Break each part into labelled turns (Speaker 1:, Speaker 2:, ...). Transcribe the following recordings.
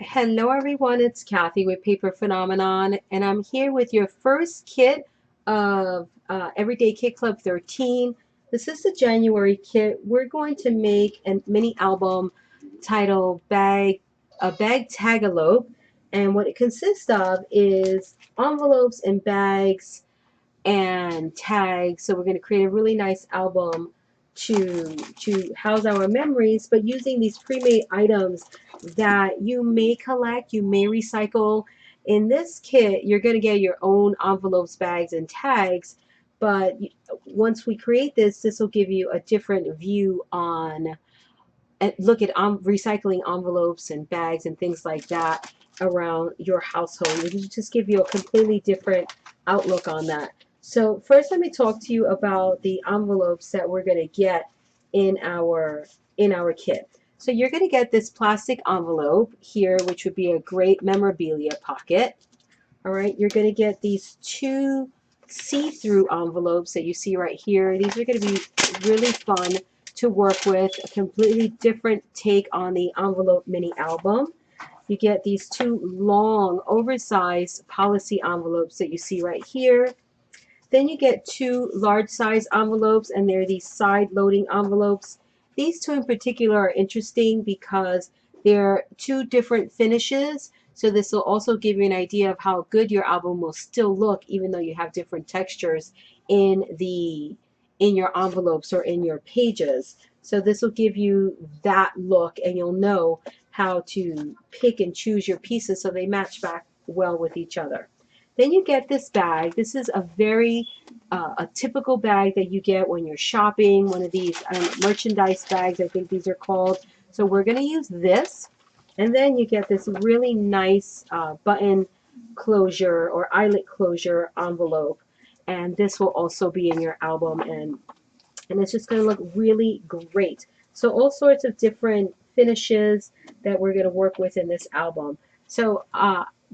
Speaker 1: Hello everyone, it's Kathy with Paper Phenomenon, and I'm here with your first kit of Everyday Kit Club 13. This is the January kit. We're going to make a mini album titled Bag-Tag-A-Lope, and what it consists of is envelopes and bags and tags. So we're going to create a really nice album to house our memories, but using these pre-made items that you may collect, you may recycle. In this kit, you're going to get your own envelopes, bags, and tags. But once we create this, this will give you a different view on and look at recycling envelopes and bags and things like that around your household. It will just give you a completely different outlook on that. So first, let me talk to you about the envelopes that we're going to get in our kit. So you're going to get this plastic envelope here, which would be a great memorabilia pocket. All right, you're going to get these two see-through envelopes that you see right here. These are going to be really fun to work with, a completely different take on the envelope mini album. You get these two long, oversized policy envelopes that you see right here. Then you get two large size envelopes, and they're these side loading envelopes. These two in particular are interesting because they're two different finishes. So this will also give you an idea of how good your album will still look, even though you have different textures in your envelopes or in your pages. So this will give you that look, and you'll know how to pick and choose your pieces so they match back well with each other. Then you get this bag. This is a very a typical bag that you get when you're shopping, one of these merchandise bags, I think these are called. So we're going to use this. And then you get this really nice button closure or eyelet closure envelope. And this will also be in your album, and it's just going to look really great. So all sorts of different finishes that we're going to work with in this album. So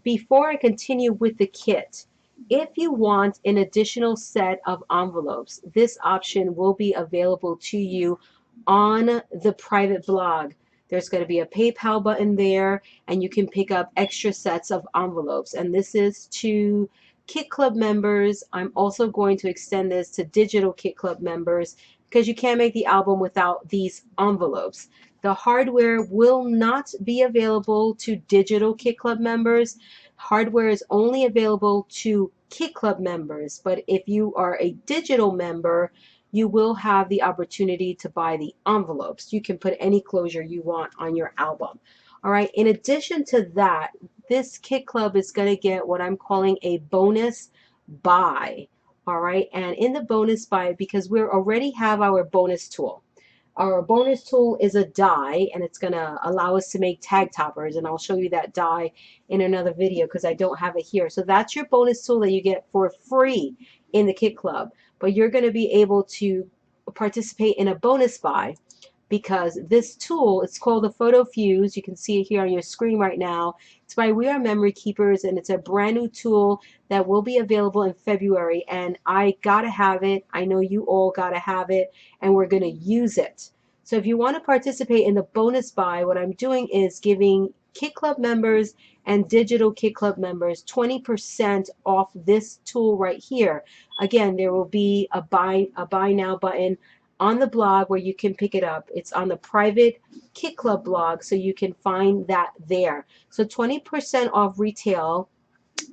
Speaker 1: before I continue with the kit, if you want an additional set of envelopes, this option will be available to you on the private blog. There's going to be a PayPal button there, and you can pick up extra sets of envelopes. And this is to Kit Club members. I'm also going to extend this to digital Kit Club members because you can't make the album without these envelopes. The hardware will not be available to digital Kit Club members. Hardware is only available to Kit Club members, but if you are a digital member, you will have the opportunity to buy the envelopes. You can put any closure you want on your album. All right, in addition to that, this Kit Club is going to get what I'm calling a bonus buy. All right, and in the bonus buy, because we already have our bonus tool. Our bonus tool is a die, and it's going to allow us to make tag toppers, and I'll show you that die in another video because I don't have it here. So that's your bonus tool that you get for free in the Kit Club, but you're going to be able to participate in a bonus buy because this tool, it's called the Photo Fuse. You can see it here on your screen right now. It's by We Are Memory Keepers, and it's a brand new tool that will be available in February, and I gotta have it. I know you all gotta have it, and we're gonna use it. So if you want to participate in the bonus buy, what I'm doing is giving Kit Club members and digital Kit Club members 20% off this tool right here. Again, there will be a buy now button on the blog where you can pick it up. It's on the private Kit Club blog, so you can find that there. So 20% off retail.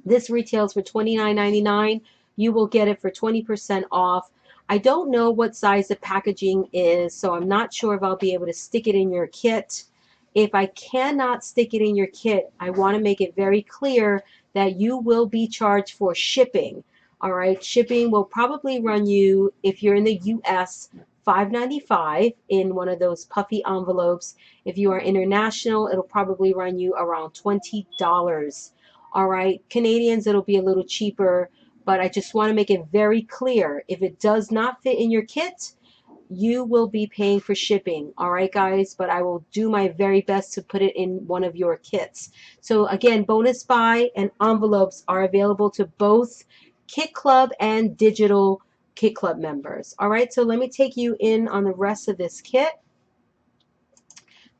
Speaker 1: This retails for $29.99. You will get it for 20% off. I don't know what size the packaging is, so I'm not sure if I'll be able to stick it in your kit. If I cannot stick it in your kit, I want to make it very clear that you will be charged for shipping. All right, shipping will probably run you, if you're in the US, $5.95 in one of those puffy envelopes. If you are international, it'll probably run you around $20. All right, Canadians, it'll be a little cheaper, but I just want to make it very clear. If it does not fit in your kit, you will be paying for shipping. All right, guys, but I will do my very best to put it in one of your kits. So again, bonus buy and envelopes are available to both Kit Club and digital Kit Club members. All right, so let me take you in on the rest of this kit.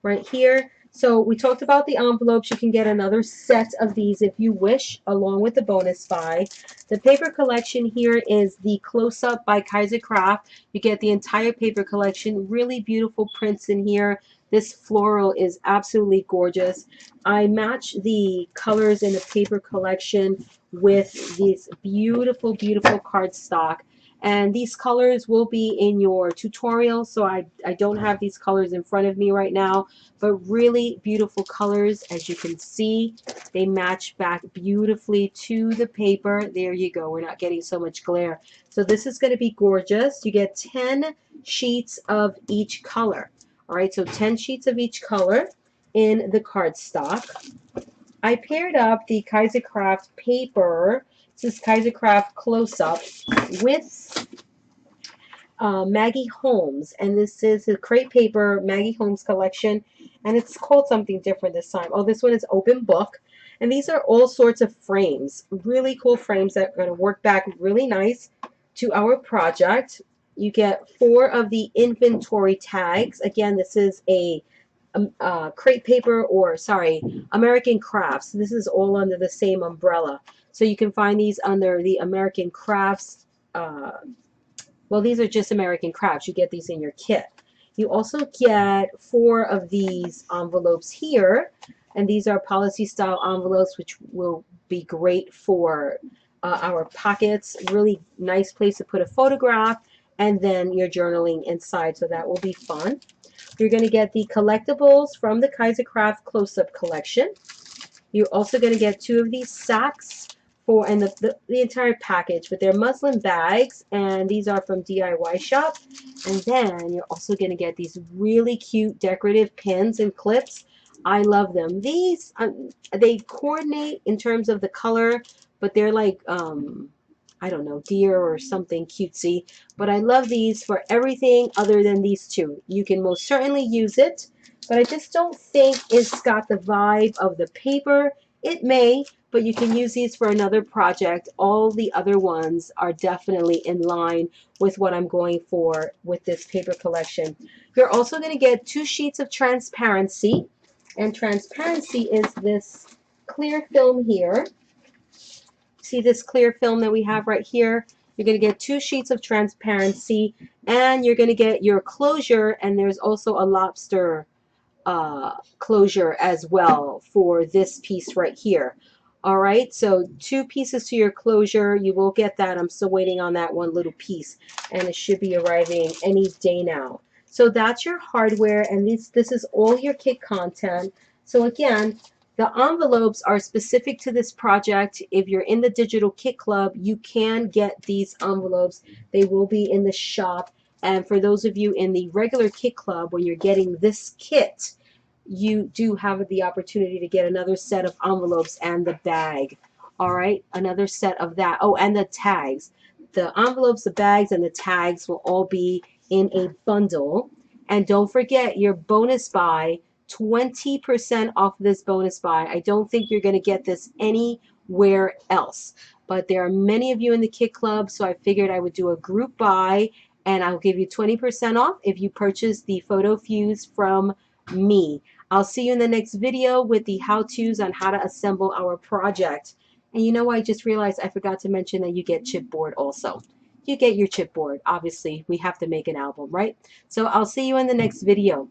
Speaker 1: Right here, So we talked about the envelopes. You can get another set of these if you wish, along with the bonus buy. The paper collection here is the Close-Up by Kaisercraft. You get the entire paper collection. Really beautiful prints in here. This floral is absolutely gorgeous. I match the colors in the paper collection with this beautiful, beautiful cardstock. And these colors will be in your tutorial, so I don't have these colors in front of me right now, but really beautiful colors. As you can see, they match back beautifully to the paper. There you go. We're not getting so much glare. So this is going to be gorgeous. You get 10 sheets of each color. All right, so 10 sheets of each color in the cardstock. I paired up the Kaisercraft paper, this is Kaisercraft Close-Up, with Maggie Holmes, and this is a crepe paper Maggie Holmes collection, and it's called something different this time. Oh, this one is open book, and these are all sorts of frames, really cool frames that are going to work back really nice to our project. You get 4 of the inventory tags. Again, this is a crepe paper, or sorry, American Crafts. This is all under the same umbrella. So you can find these under the American Crafts. Well, these are just American Crafts. You get these in your kit. You also get 4 of these envelopes here, and these are policy style envelopes, which will be great for our pockets. Really nice place to put a photograph and then your journaling inside, so that will be fun. You're going to get the collectibles from the Kaisercraft Close-Up collection. You're also going to get 2 of these sacks for, and the entire package, but they're muslin bags, and these are from DIY Shop. And then you're also going to get these really cute decorative pins and clips. I love them. These, they coordinate in terms of the color, but they're like, I don't know, deer or something cutesy. But I love these for everything other than these 2. You can most certainly use it, but I just don't think it's got the vibe of the paper. It may, but you can use these for another project. All the other ones are definitely in line with what I'm going for with this paper collection. You're also going to get 2 sheets of transparency, and transparency is this clear film here. See this clear film that we have right here? You're going to get 2 sheets of transparency, and you're going to get your closure, and there's also a lobster closure as well for this piece right here. All right, so 2 pieces to your closure. You will get that. I'm still waiting on that one little piece, and it should be arriving any day now. So that's your hardware, and this is all your kit content. So again, the envelopes are specific to this project. If you're in the Digital Kit Club, you can get these envelopes. They will be in the shop. And for those of you in the regular Kit Club, when you're getting this kit, you do have the opportunity to get another set of envelopes and the bag. All right, another set of that. Oh, and the tags. The envelopes, the bags, and the tags will all be in a bundle. And don't forget your bonus buy, 20% off this bonus buy. I don't think you're going to get this anywhere else. But there are many of you in the Kit Club, so I figured I would do a group buy, and I'll give you 20% off if you purchase the photo fuse from me. I'll see you in the next video with the how-tos on how to assemble our project. And you know, I just realized I forgot to mention that you get chipboard also. You get your chipboard. Obviously, we have to make an album, right? So I'll see you in the next video.